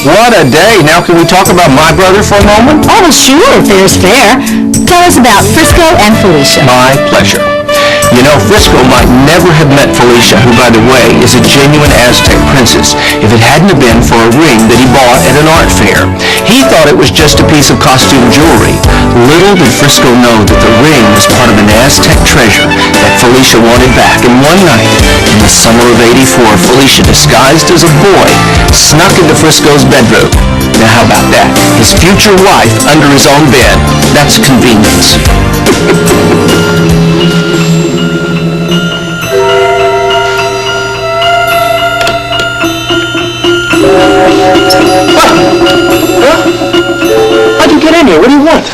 What a day. Now can we talk about my brother for a moment? Oh, sure, if there's fair. Tell us about Frisco and Felicia. My pleasure. You know, Frisco might never have met Felicia, who, by the way, is a genuine Aztec princess, if it hadn't have been for a ring that he bought at an art fair. He thought it was just a piece of costume jewelry. Little did Frisco know that the ring was part of an Aztec treasure that Felicia wanted back. And one night, in the summer of '84, Felicia, disguised as a boy, snuck into Frisco's bedroom. Now, how about that? His future wife under his own bed. That's convenience. How'd you get in here? What do you want?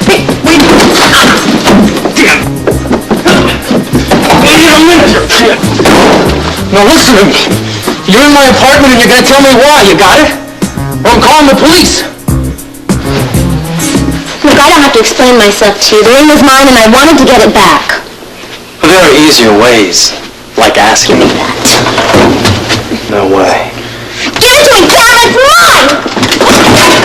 Hey, wait! Damn! Now listen to me. You're in my apartment and you're gonna tell me why. You got it? Or I'm calling the police. Look, I don't have to explain myself to you. The ring was mine and I wanted to get it back. There are easier ways, like asking. Give me that. No way. Give it to me, damn it! It's mine!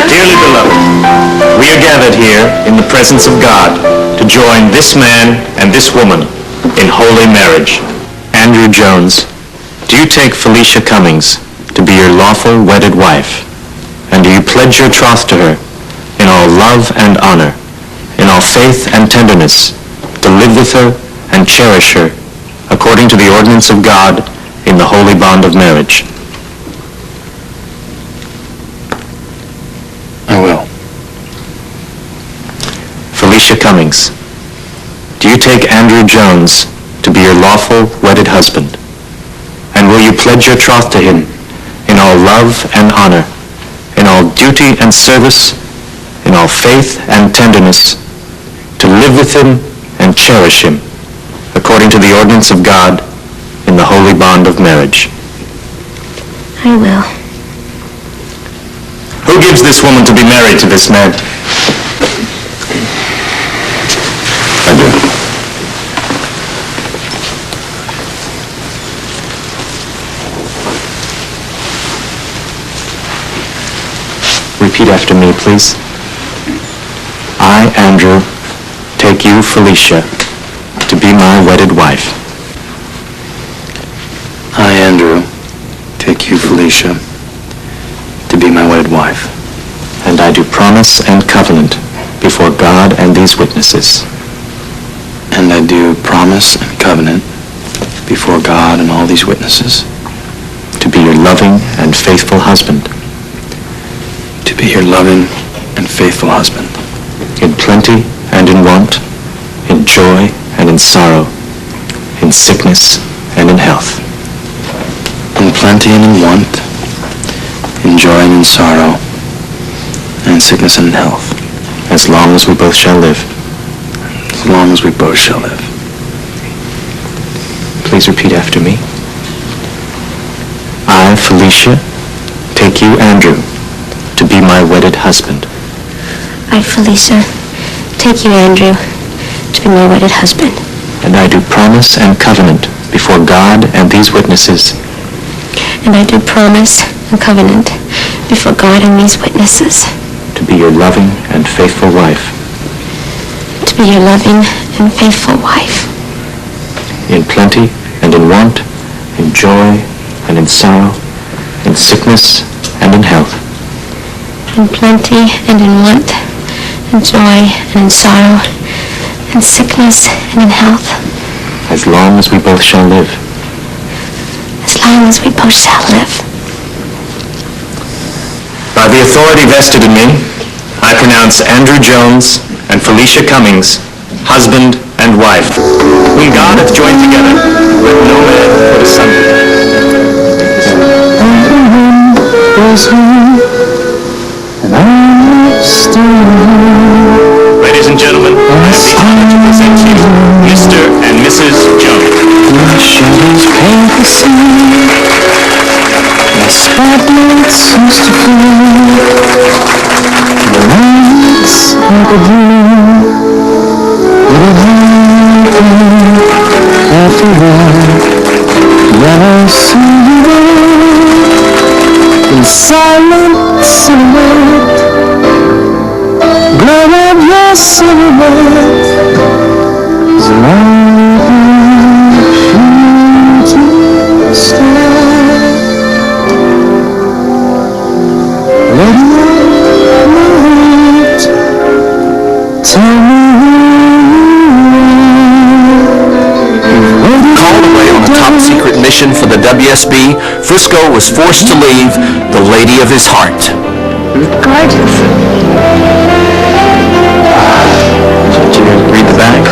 Dearly beloved, we are gathered here in the presence of God to join this man and this woman in holy marriage. Andrew Jones, do you take Felicia Cummings to be your lawful wedded wife? And do you pledge your troth to her in all love and honor, in all faith and tenderness, to live with her and cherish her according to the ordinance of God in the holy bond of marriage? I will. Felicia Cummings, do you take Andrew Jones to be your lawful wedded husband? And will you pledge your troth to him in all love and honor, in all duty and service, in all faith and tenderness, to live with him and cherish him according to the ordinance of God in the holy bond of marriage? I will. Who gives this woman to be married to this man? I do. Repeat after me, please. I, Andrew, take you, Felicia, to be my wedded wife. I, Andrew, take you, Felicia, to be my wedded wife. And I do promise and covenant before God and these witnesses. And I do promise and covenant before God and all these witnesses to be your loving and faithful husband. To be your loving and faithful husband. In plenty and in want, in joy and in sorrow, in sickness and in health. In plenty and in want, in joy and in sorrow, and in sickness and in health. As long as we both shall live. As long as we both shall live. Please repeat after me. I, Felicia, take you, Andrew, to be my wedded husband. I, Felicia, take you, Andrew, to be my wedded husband. And I do promise and covenant before God and these witnesses. And I do promise and covenant before God and these witnesses. To be your loving and faithful wife. To be your loving and faithful wife. In plenty and in want, in joy and in sorrow, in sickness and in health. In plenty and in want, in joy and in sorrow, in sickness and in health. As long as we both shall live. As long as we both shall live. By the authority vested in me, I pronounce Andrew Jones and Felicia Cummings husband and wife, whom God hath joined together, let no man put asunder. Ladies and gentlemen, I have the honor to present you Mr. and Mrs. Jones. The shadows paint the scene, the spotlight seems to play. It's like a dream, it'll happen after that. When I see you there, in silent silhouette, glow of your silhouette, is like a shooting star. Let night tell me Called away on a top-secret mission for the WSB, Frisco was forced to leave the lady of his heart. Gorgeous. Did you read the back?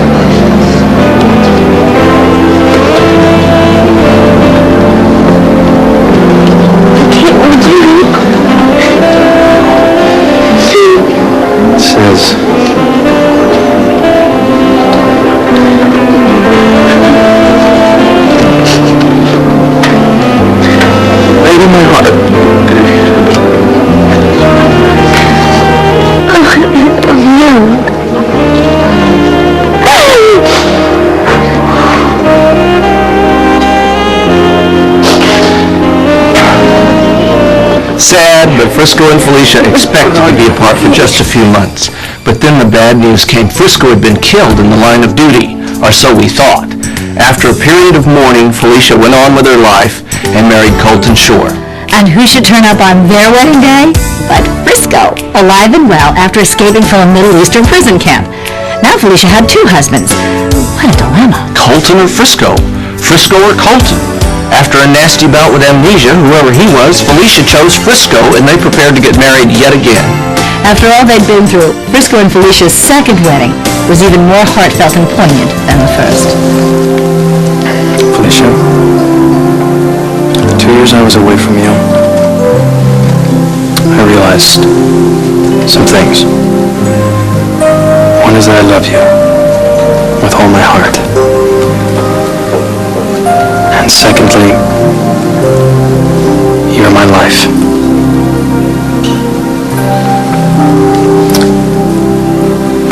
Can't would you read? It says, lady of my heart, Sad, but Frisco and Felicia expected to be apart for just a few months. But then the bad news came. Frisco had been killed in the line of duty, or so we thought. After a period of mourning, Felicia went on with her life and married Colton Shore. And who should turn up on their wedding day? But Frisco, alive and well after escaping from a Middle Eastern prison camp. Now Felicia had two husbands. What a dilemma. Colton or Frisco? Frisco or Colton? After a nasty bout with amnesia, whoever he was, Felicia chose Frisco, and they prepared to get married yet again. After all they'd been through, Frisco and Felicia's second wedding was even more heartfelt and poignant than the first. Felicia, 2 years I was away from you, I realized some things. One is that I love you with all my heart. And secondly, you're my life.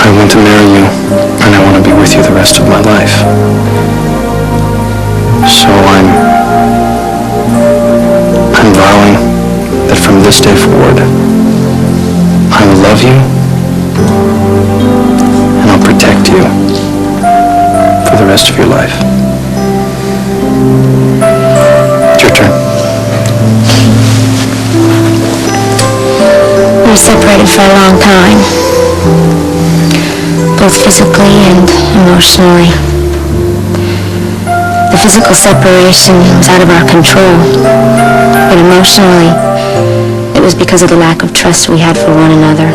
I want to marry you, and I want to be with you the rest of my life. So I'm vowing that from this day forward, I will love you, and I'll protect you for the rest of your life. It's your turn. We were separated for a long time, both physically and emotionally. The physical separation was out of our control, but emotionally, it was because of the lack of trust we had for one another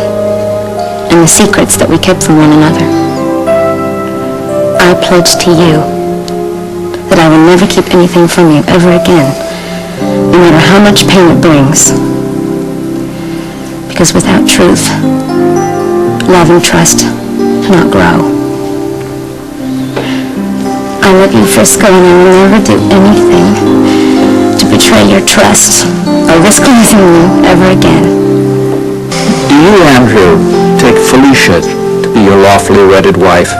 and the secrets that we kept from one another. I pledge to you that I will never keep anything from you ever again, no matter how much pain it brings. Because without truth, love and trust cannot grow. I love you, Frisco, and I will never do anything to betray your trust or risk losing you ever again. Do you, Andrew, take Felicia to be your lawfully wedded wife?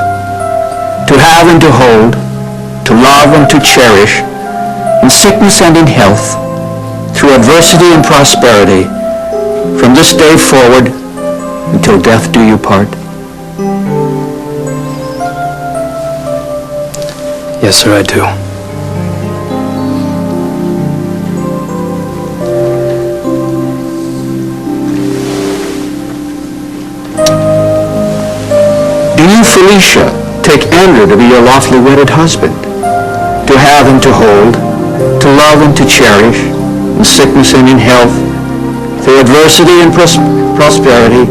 To have and to hold, to love and to cherish, in sickness and in health, through adversity and prosperity, from this day forward, until death do you part? Yes, sir, I do. Do you, Felicia, take Andrew to be your lawfully wedded husband? To have and to hold, to love and to cherish, in sickness and in health, through adversity and prosperity,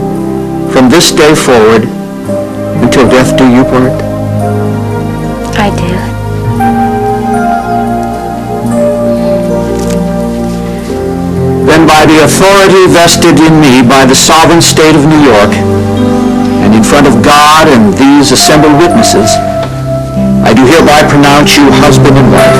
from this day forward, until death do you part? I do. Then by the authority vested in me by the sovereign state of New York, and in front of God and these assembled witnesses, I do hereby pronounce you husband and wife.